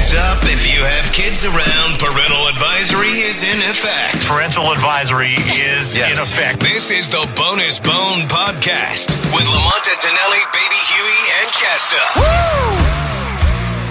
Heads up, if you have kids around, parental advisory is in effect. Parental advisory is in effect. This is the Bonus Bone Podcast with Lamont and Tonelli, Baby Huey, and Chasta. Woo!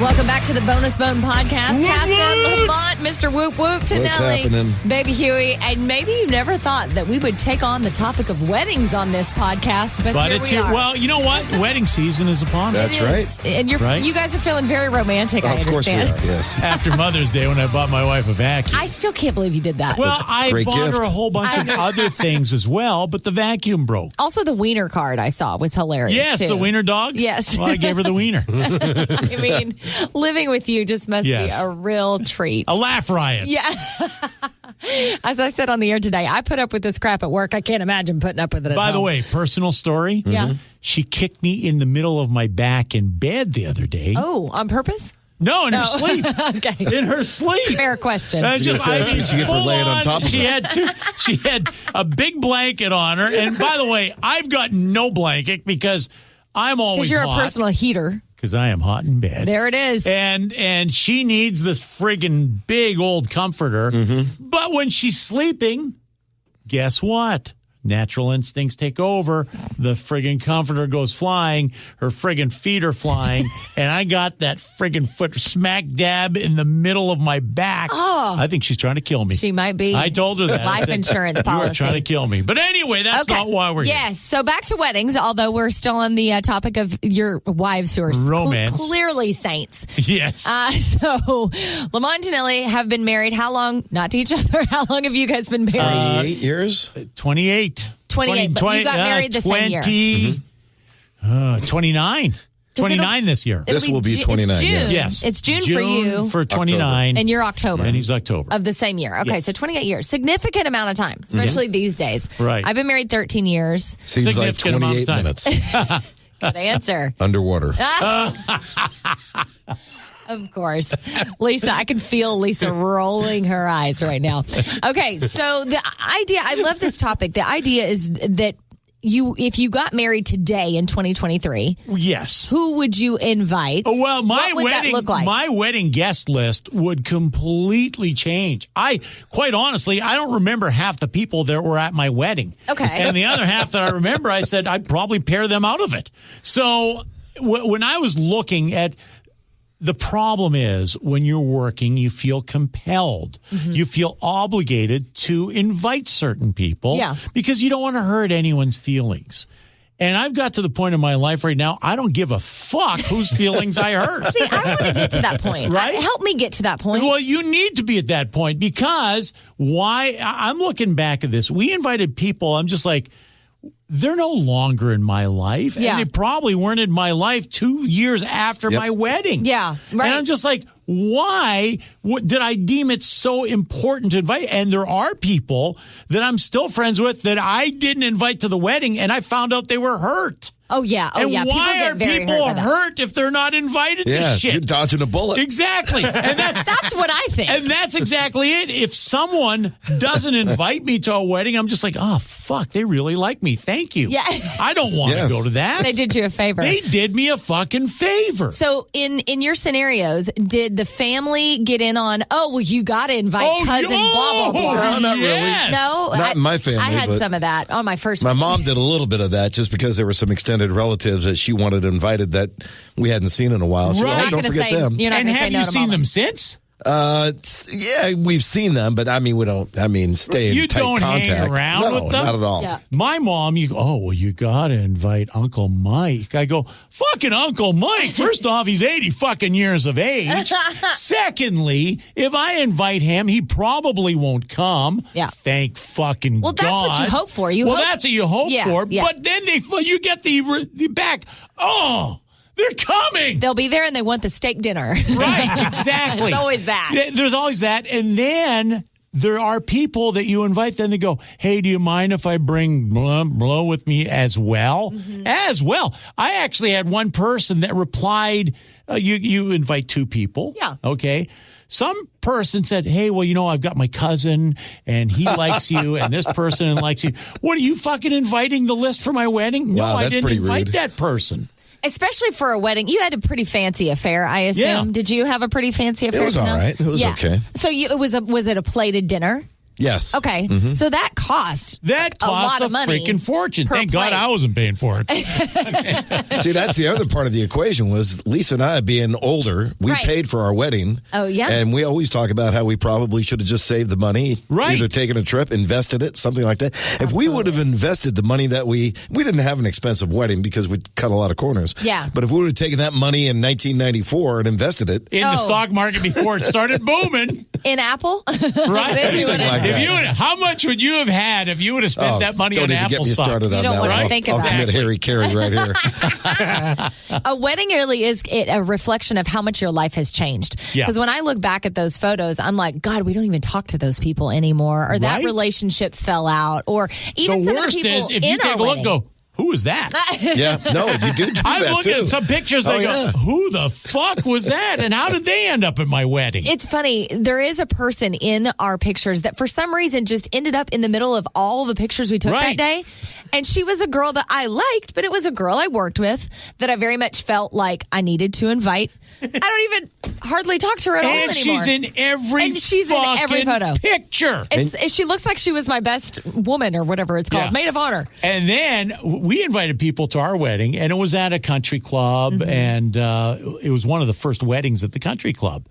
Welcome back to the Bonus Bone Podcast. Chasta, Lamont, Mr. Whoop Whoop, Tonelli, Baby Huey. And maybe you never thought that we would take on the topic of weddings on this podcast, but here we are. Well, you know what? Wedding season is upon us. That's right. And you guys are feeling very romantic, I understand. Of course we are, yes. After Mother's Day when I bought my wife a vacuum. I still can't believe you did that. Well, I Great bought gift. her a whole bunch of other things as well, but the vacuum broke. Also, the wiener card I saw was hilarious. Yes, too. the wiener dog? Yes. Well, I gave her the wiener. I mean, living with you just must be a real treat. A laugh riot. Yeah. As I said on the air today, I put up with this crap at work. I can't imagine putting up with it at By the home. way, personal story. Yeah. She kicked me in the middle of my back in bed the other day. Oh, on purpose? No, in her sleep. Okay. In her sleep. Fair question. I That's what you get for laying on top of she her. She had a big blanket on her. And by the way, I've got no blanket because I'm always Because you're hot. a personal heater. Because I am hot in bed. There it is. And she needs this friggin' big old comforter. But when she's sleeping, guess what? Natural instincts take over. The friggin' comforter goes flying. Her friggin' feet are flying. And I got that friggin' foot smack dab in the middle of my back. Oh. I think she's trying to kill me. She might be. I told her that. I Life said, insurance You policy. are trying to kill me. But anyway, that's not why we're here. Yes. So back to weddings, although we're still on the topic of your wives who are Romance. clearly saints. Yes. So Lamont and Tonelli have been married. How long? Not to each other. How long have you guys been married? 8 years? 28. 28, but you got married the same year. 29. 29 this year. This will be 29, It's June. yes. Yes. It's June for you. For 29. And you're October. And he's October. Of the same year. Okay, Yes. so 28 years. Significant amount of time, especially these days. Right. I've been married 13 years. Seems like Significant amount of 28 time. minutes. Good answer. Underwater. Of course. Lisa, I can feel Lisa rolling her eyes right now. Okay, so the idea, I love this topic. The idea is that if you got married today in 2023, Yes. who would you invite? Well, What would that look like? my wedding guest list would completely change. Quite honestly, I don't remember half the people that were at my wedding. Okay. And the other half that I remember, I said I'd probably pair them out of it. So when I was looking at, the problem is when you're working, you feel compelled. You feel obligated to invite certain people because you don't want to hurt anyone's feelings. And I've got to the point in my life right now, I don't give a fuck whose feelings I hurt. See, I want to get to that point. Right? Help me get to that point. Well, you need to be at that point because I'm looking back at this. We invited people. I'm just like, they're no longer in my life. Yeah. And they probably weren't in my life 2 years after my wedding. Yeah, right. And I'm just like, why did I deem it so important to invite? And there are people that I'm still friends with that I didn't invite to the wedding, and I found out they were hurt. Oh, yeah. And People why get are very people hurt by that. hurt if they're not invited Yeah, to shit? you're dodging a bullet. Exactly. And That's what I think. and that's exactly it. If someone doesn't invite me to a wedding, I'm just like, oh, fuck, they really like me. Thank you. Yeah. I don't want to go to that. They did you a favor. They did me a fucking favor. So in your scenarios, did the family get in on, oh, well, you got to invite cousin blah, blah, blah? No, not really. yes. No? Not in my family, I had but some of that on my first My wedding. mom did a little bit of that just because there were some extended relatives that she wanted invited that we hadn't seen in a while. So Right. don't forget them. You're not And gonna say have no you to seen mama. them since? Yeah, we've seen them, but I mean, we don't. I mean, stay in You tight don't hang contact. around no, with them? not at all. Yeah. My mom, you got to invite Uncle Mike. I go, fucking Uncle Mike. First off, he's 80 fucking years of age. Secondly, if I invite him, he probably won't come. Yeah. Thank fucking Well, that's God. what you hope for. That's what you hope Yeah, for. yeah. But then you get the back. Oh, they're coming. They'll be there and they want the steak dinner. Right, exactly. There's always that. There's always that. And then there are people that you invite, then they go, hey, do you mind if I bring blah, blah with me as well? Mm-hmm. As well. I actually had one person that replied, you invite two people. Yeah. Okay. Some person said, hey, well, I've got my cousin and he likes you and this person likes you. What, are you fucking inviting the list for my wedding? No, Wow, I that's didn't pretty invite rude. that person. Especially for a wedding. You had a pretty fancy affair, I assume. Yeah. Did you have a pretty fancy affair? It was all right. It was okay. So was it a plated dinner? Yes. Okay. So that cost a lot of money. Freaking fortune. Thank God I wasn't paying for it. See, that's the other part of the equation was Lisa and I being older, we paid for our wedding. Oh, yeah. And we always talk about how we probably should have just saved the money. Right. Either taken a trip, invested it, something like that. Absolutely. If we would have invested the money that we didn't have an expensive wedding because we cut a lot of corners. Yeah. But if we would have taken that money in 1994 and invested it. In the stock market before it started booming. In Apple? Right. How much would you have had if you would have spent that money on Apple stock? Started on you don't that want one. to think about I'll commit Harry Carey right here. A wedding really is a reflection of how much your life has changed. Because when I look back at those photos, I'm like, God, we don't even talk to those people anymore. Or that relationship fell out. Or even the some worst of the people is if you take a look, go, who is that? Yeah, no, you do I that look too. at some pictures, I go, who the fuck was that? And how did they end up at my wedding? It's funny. There is a person in our pictures that for some reason just ended up in the middle of all the pictures we took that day. And she was a girl that I liked, but it was a girl I worked with that I very much felt like I needed to invite. I don't even hardly talk to her at all anymore. And she's in every photo. Picture. She looks like she was my best woman or whatever it's called, maid of honor. And then we invited people to our wedding, and it was at a country club, and it was one of the first weddings at the country club.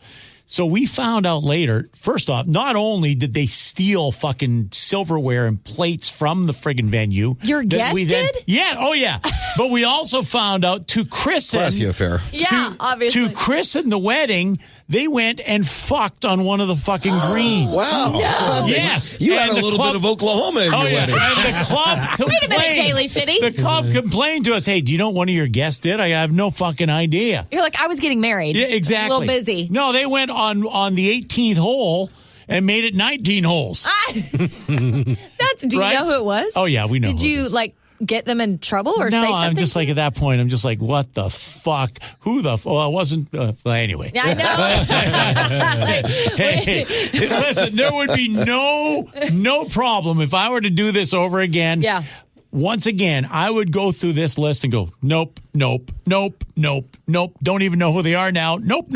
So we found out later, first off, not only did they steal fucking silverware and plates from the friggin' venue. Your guest did? Yeah, oh yeah. But we also found out to christen. Classy affair. Yeah, obviously. To christen the wedding, they went and fucked on one of the fucking greens. Wow. No. Yes. You had a little bit of Oklahoma in your wedding. And the club complained. Wait a minute, Daly City. The club complained to us, hey, do you know what one of your guests did? I have no fucking idea. You're like, I was getting married. Yeah, exactly. A little busy. No, they went on the 18th hole and made it 19 holes. Do you know who it was? Oh, yeah, we know. Did you, get them in trouble or say something? No, I'm just like, at that point, I'm just like, what the fuck? Who the well, it wasn't, well, anyway. Yeah, I know. Hey, listen, there would be no problem if I were to do this over again. Yeah. Once again, I would go through this list and go, nope. Don't even know who they are now. Nope.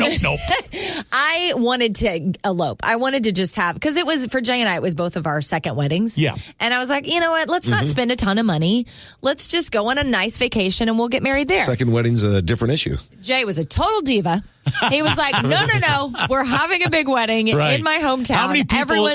I wanted to elope. I wanted to just have, because it was, for Jay and I, it was both of our second weddings. Yeah. And I was like, you know what? Let's not spend a ton of money. Let's just go on a nice vacation and we'll get married there. Second wedding's a different issue. Jay was a total diva. He was like, no. We're having a big wedding in my hometown. How many people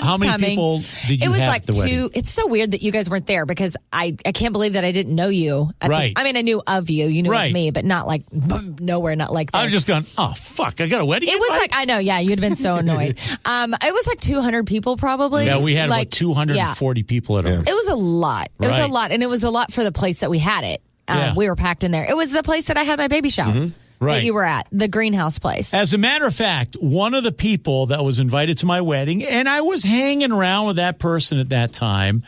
did you have at the wedding? It's so weird that you guys weren't there because I can't believe that I didn't know you. I mean, I knew of you. You knew of me, but not like nowhere, not like this. I was just going, oh, fuck, I got a wedding? It was like, I know, yeah, you'd have been so annoyed. It was like 200 people probably. Yeah, we had like 240 people at our. It was a lot. It was a lot. And it was a lot for the place that we had it. We were packed in there. It was the place that I had my baby shower. That you were at, the greenhouse place. As a matter of fact, one of the people that was invited to my wedding, and I was hanging around with that person at that time,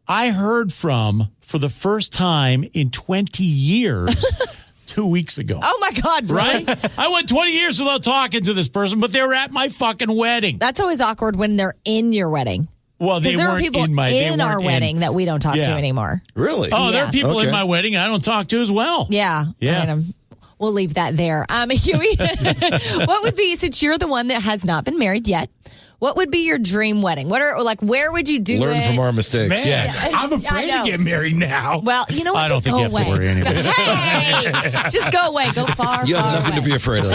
I heard from for the first time in 20 years 2 weeks ago. Oh, my God, really? Right? I went 20 years without talking to this person, but they were at my fucking wedding. That's always awkward when they're in your wedding. Well, they there weren't are people in our wedding that we don't talk to anymore. Really? Oh, there are people in my wedding I don't talk to as well. Yeah. We'll leave that there. Huey, what would be, since you're the one that has not been married yet, what would be your dream wedding? Where would you do it? Learn from our mistakes. Man, yes. I'm afraid to get married now. Well, you know what? I don't think you have to worry anyway. Hey, just go away. Go far, You have nothing away. to be afraid of.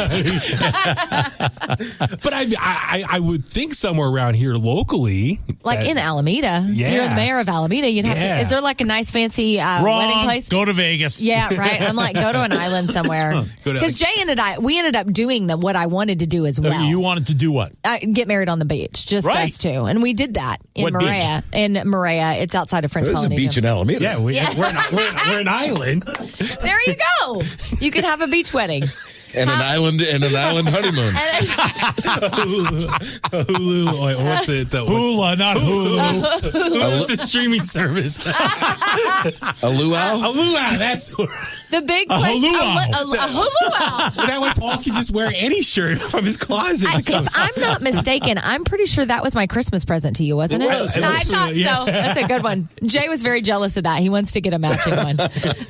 But I would think somewhere around here locally. Like in Alameda. Yeah. You're the mayor of Alameda. You'd have to. Is there like a nice fancy wedding place? Go to Vegas. Yeah, right. I'm like, go to an island somewhere. Because Jay and we ended up doing what I wanted to do as well. You wanted to do what? Get married on the beach, just us two. And we did that in What Maria. beach? In Maria. It's outside of French There's a Polynesia. beach in Alameda. Yeah, we're an island. There you go. You can have a beach wedding. And an island honeymoon. Hulu. Wait, what's it? Hula, not Hulu. Hulu's a streaming service. A luau? A luau. That's The big question. A hulu. Well, that way Paul can just wear any shirt from his closet. If I'm not mistaken, I'm pretty sure that was my Christmas present to you, wasn't it? It was. I thought so. That's a good one. Jay was very jealous of that. He wants to get a matching one.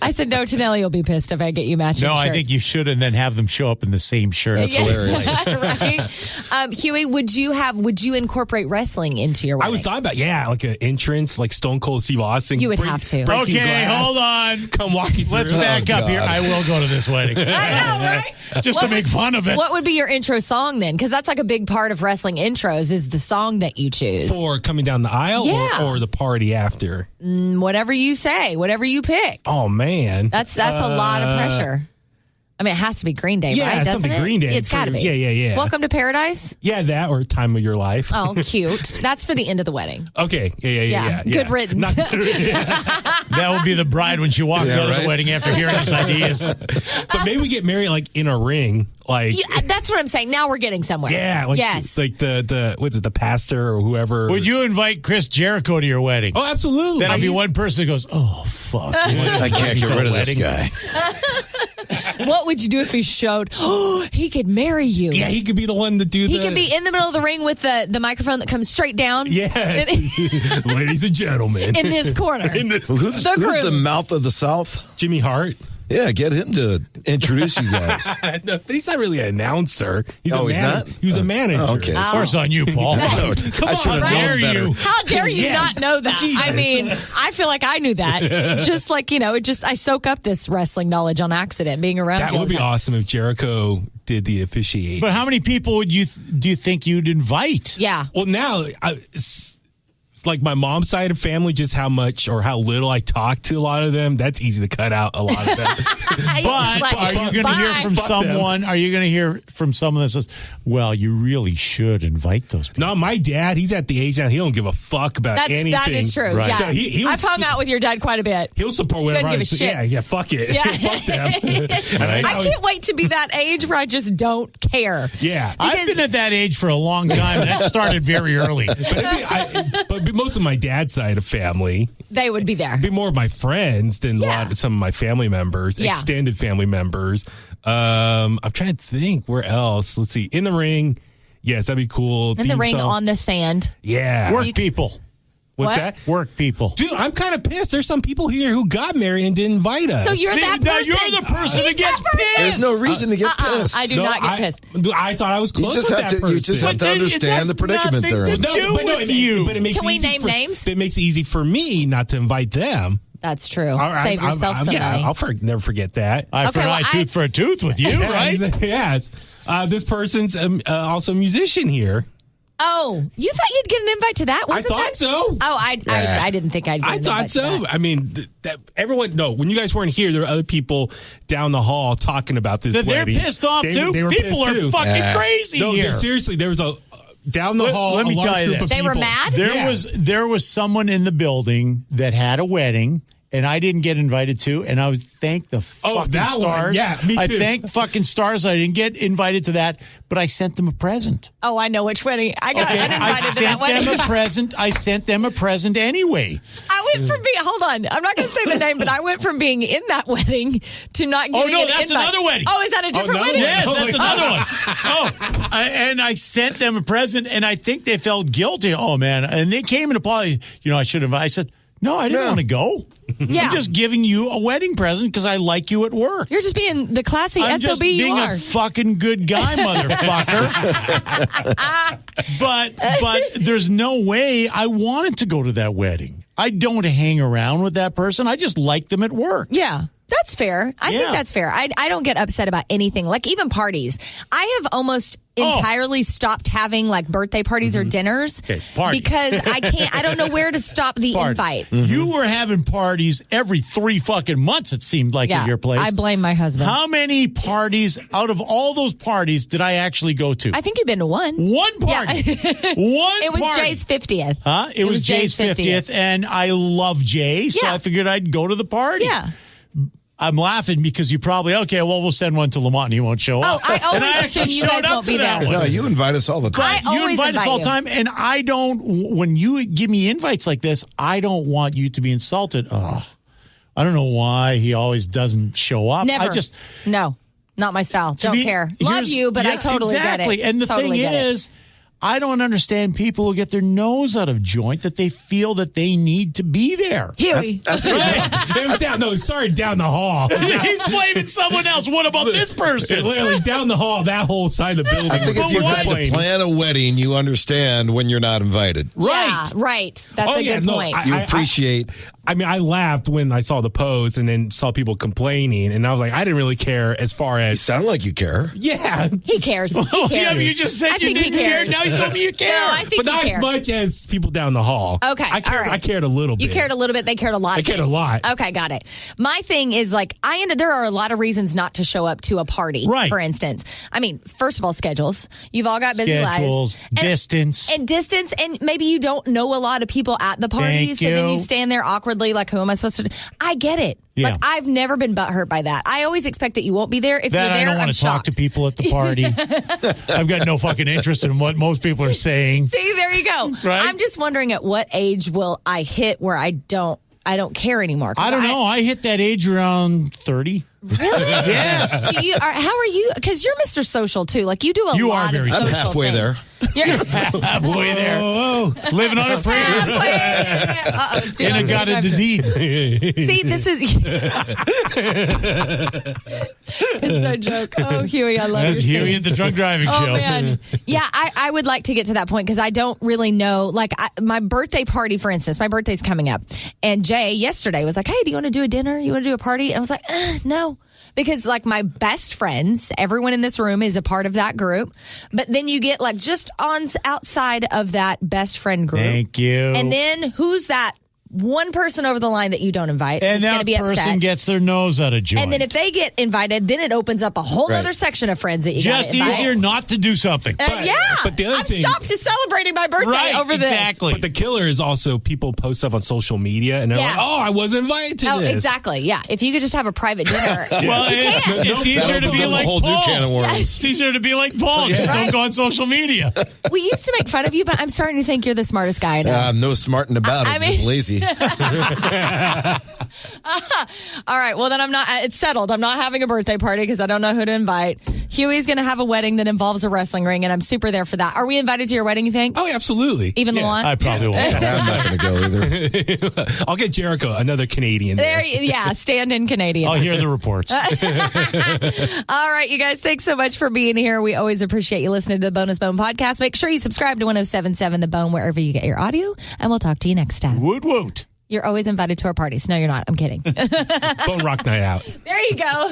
I said, no, Tonelli will be pissed if I get you matching shirts. I think you should, and then have them show up in the same shirt. That's hilarious. Right? Huey, would you incorporate wrestling into your wedding? I was talking about, like an entrance, like Stone Cold Steve Austin. You would have to. Okay, glass. Hold on. Come walk you through. Let's back up here. I will go to this wedding. I know, right? Just to make fun of it. What would be your intro song then? Because that's like a big part of wrestling intros is the song that you choose. For coming down the aisle or the party after? Whatever you say, whatever you pick. Oh, man. That's a lot of pressure. I mean, it has to be Green Day, right? Doesn't something it? Green Day. It's got to be. Yeah. Welcome to Paradise? Yeah, that or Time of Your Life. Oh, cute. That's for the end of the wedding. Okay. Yeah. Good riddance. That would be the bride when she walks out of the wedding after hearing these ideas. But maybe we get married like in a ring. Like that's what I'm saying. Now we're getting somewhere. Yeah. Yes. Like the pastor or whoever. Would you invite Chris Jericho to your wedding? Oh, absolutely. That'll be one person who goes, oh, fuck. I can't get rid of this guy. What would you do if he showed? Oh, he could marry you. Yeah, he could be the one to do He could be in the middle of the ring with the microphone that comes straight down. Yes. Ladies and gentlemen. In this corner. Who's the mouth of the South? Jimmy Hart. Yeah, get him to introduce you guys. No, but he's not really an announcer. He's not? He was a manager. Okay. Of course on you, Paul. I should have known better. How dare you not know that? Jesus. I mean, I feel like I knew that. Just like, I soak up this wrestling knowledge on accident being around That you. would be awesome if Jericho did the officiating. But how many people would do you think you'd invite? Yeah. Well, now it's like my mom's side of family, just how much or how little I talk to a lot of them. That's easy to cut out a lot of them. But are you going to hear from someone? Are you going to hear from someone that says, "Well, you really should invite those people"? No, my dad, he's at the age now he don't give a fuck about anything. That is true. Right. Yeah. So I've hung out with your dad quite a bit. He'll support whatever Doesn't I give a say. shit. Yeah, fuck it. Yeah. Fuck them. I can't wait to be that age where I just don't care. Yeah. I've been at that age for a long time. That started very early. But most of my dad's side of family, they would be there. Be more of my friends than some of my family members, extended family members. I'm trying to think where else. Let's see. In the ring. Yes, that'd be cool. In the ring on the sand. Yeah. Work people. What's that? Work people. Dude, I'm kind of pissed. There's some people here who got married and didn't invite us. So you're that person. You're the person that gets pissed. There's no reason to get pissed. I do not get pissed. I thought I was close with that person. You just have to understand the predicament they're in. But it makes Can we name names? It makes it easy for me not to invite them. That's true. Save yourself some money. Yeah, I'll never forget that. Eye for an eye, tooth for a tooth with you, right? Yes. This person's also a musician here. Oh, you thought you'd get an invite to that? I thought so. Oh, I didn't think I'd get an invite. I thought so. I mean, everyone. No, when you guys weren't here, there were other people down the hall talking about this wedding. They're pissed off too. They were people are too. fucking crazy here. Seriously, there was a down the hall. Let me tell you this. They were mad. There was someone in the building that had a wedding. And I didn't get invited to, and I would thank the fucking stars. One. Yeah, me too. I thank fucking stars I didn't get invited to that, but I sent them a present. Oh, I know which wedding. I got invited to that wedding. I sent them a present anyway. I went from being, hold on, I'm not going to say the name, but I went from being in that wedding to not getting an invite. That's another wedding. Oh, is that a different wedding? Yes, that's another one. And I sent them a present, and I think they felt guilty. Oh, man. And they came and apologized. I should have. I said, no, I didn't want to go. Yeah. I'm just giving you a wedding present because I like you at work. You're just being the classy I'm SOB just being you are. a fucking good guy, motherfucker. but there's no way I wanted to go to that wedding. I don't hang around with that person. I just like them at work. Yeah. That's fair. I think that's fair. I don't get upset about anything, like even parties. I have almost entirely stopped having like birthday parties or dinners because I don't know where to stop the invite. Mm-hmm. You were having parties every 3 fucking months, it seemed like, at your place. I blame my husband. How many parties out of all those parties did I actually go to? I think you've been to one. One party. It was Jay's 50th. Huh? It was Jay's 50th, and I love Jay, so I figured I'd go to the party. Yeah. I'm laughing because you probably, we'll send one to Lamont and he won't show up. Oh, I always assume you guys won't be there. No, you invite us all the time. You invite us all the time, and I don't, when you give me invites like this, I don't want you to be insulted. Ugh. I don't know why he always doesn't show up. Never. No, not my style. Don't care. Love you, but I totally get it. And the thing is, I don't understand people who get their nose out of joint that they feel that they need to be there. Huey. That's right. It was down the hall. He's blaming someone else. What about this person? Literally down the hall, that whole side of the building. I think if you had to plan a wedding, you understand when you're not invited. Right. Yeah, right. That's a good point. You appreciate. I laughed when I saw the post and then saw people complaining, and I was like, I didn't really care as far as. You sound like you care. Yeah. He cares. He cares. Yeah, you just said you didn't care. Now you told me you care. No, I think but not as much as people down the hall. Okay. I cared a little bit. You cared a little bit. They cared a lot. They cared a lot. Okay, got it. My thing is there are a lot of reasons not to show up to a party, for instance. I mean, first of all, schedules. You've all got busy lives. Distance. And distance, and maybe you don't know a lot of people at the party, so then you stand there awkwardly like, who am I supposed to do? I get it. Yeah. I've never been butthurt by that. I always expect that you won't be there. If you're there, I don't want to talk to people at the party. I've got no fucking interest in what most people are saying. See, there you go. Right? I'm just wondering at what age will I hit where I don't care anymore. I don't know. I hit that age around 30. Really? Yes. How are you? Because you're Mr. Social too. Like you do a lot of social I'm halfway things. there. You're halfway there. Living on a prayer. And I got it the deed. See, this is it's a joke. Oh, Huey, I love That's Huey at the drunk driving show. Oh man, yeah, I would like to get to that point because I don't really know. Like my birthday party, for instance, my birthday's coming up, and Jay yesterday was like, "Hey, do you want to do a dinner? You want to do a party?" And I was like, "No." Because like my best friends, everyone in this room is a part of that group. But then you get like just on outside of that best friend group. Thank you. And then who's that one person over the line that you don't invite? And that be person upset. gets their nose out of joint. And then if they get invited, then it opens up a whole other section of friends that you just easier not to do something. But the other I've thing, stopped celebrating my birthday over this. Exactly. But the killer is also people post stuff on social media and they're like, "Oh, I was invited to this." Exactly. Yeah. If you could just have a private dinner, well, it's easier to be like Paul. New can of worms. It's easier to be like Paul. Just don't go on social media. We used to make fun of you, but I'm starting to think you're the smartest guy. I'm no smarting about it. Just lazy. All right. Well, then it's settled. I'm not having a birthday party because I don't know who to invite. Huey's going to have a wedding that involves a wrestling ring, and I'm super there for that. Are we invited to your wedding, you think? Oh, absolutely. Even Lamont? I probably won't. I'm not going to go either. I'll get Jericho, another Canadian. Stand-in Canadian. I'll hear the reports. All right, you guys, thanks so much for being here. We always appreciate you listening to the Bonus Bone podcast. Make sure you subscribe to 107.7 The Bone wherever you get your audio, and we'll talk to you next time. Woot woot. You're always invited to our parties. No, you're not. I'm kidding. Bone Rock Night Out. There you go.